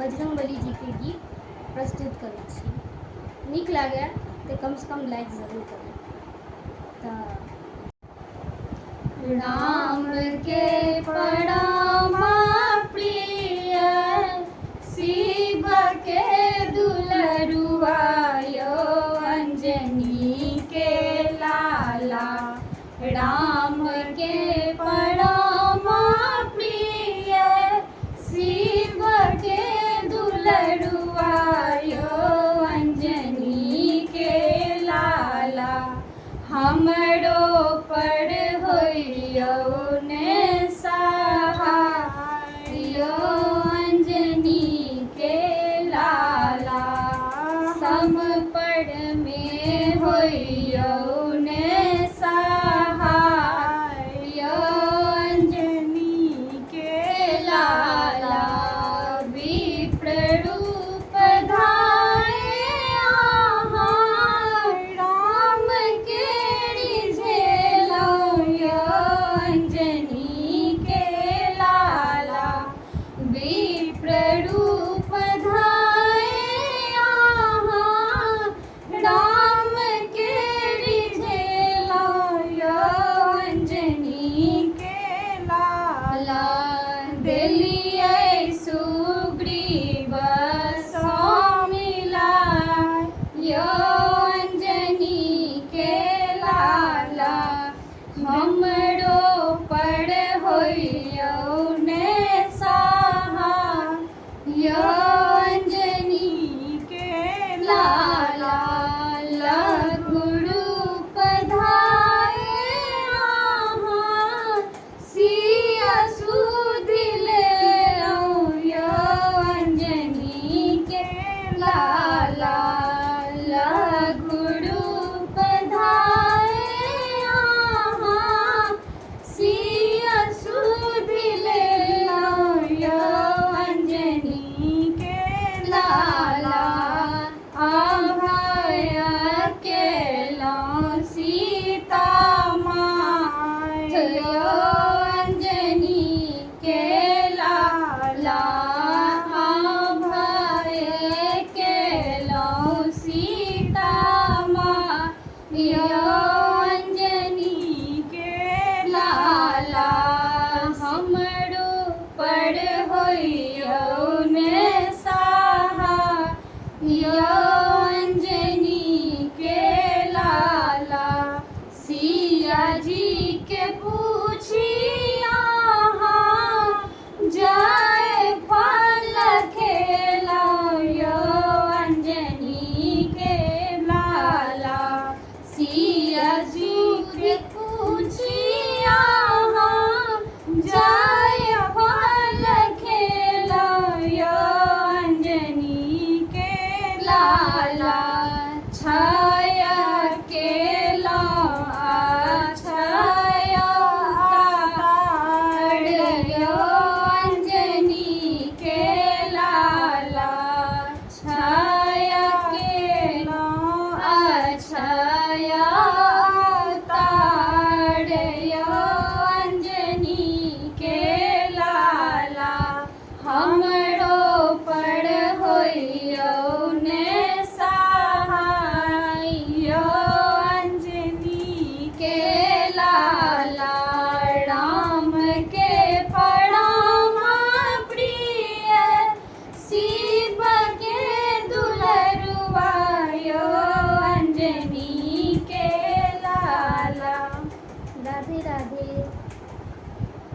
बजरंगबली जी के गीत प्रस्तुत करै छी। नीक लागे तो कम से कम लाइक जरूर करें। राम के परमा प्रिय शिव के दुलरुआ यो अंजनी के लाला। राम के परमा प्रिय शिव के दुलरुआ यो अंजनी के लाला। हमरो पर होइयो ने सहाय यो अंजनी के लाला। सम पड़ में होइयो ने सहाय यो अंजनी के लाला। विप्र रूप धाए आहाँ राम के रिझेलो यो अंजनी के लाला। विप्र रूप धाए आहाँ राम के रिझेलो यो अंजनी के लाला। देलियै सुग्रीव मिला यो अंजनी के लाला। हमरो पर होइयो ने सहाय यो अंजनी के लाला। लघु रूप धाए आहाँ सिया सुध लेलौ यो अंजनी के लाला। लघु रूप धाए आहाँ सिया सुध लेलौ यो अंजनी के लाला। अभय केलौ सीता माय यो अंजनी के लाला। अभय केलौ सीता माय यो अंजनी के लाला। हमरो पर होइयो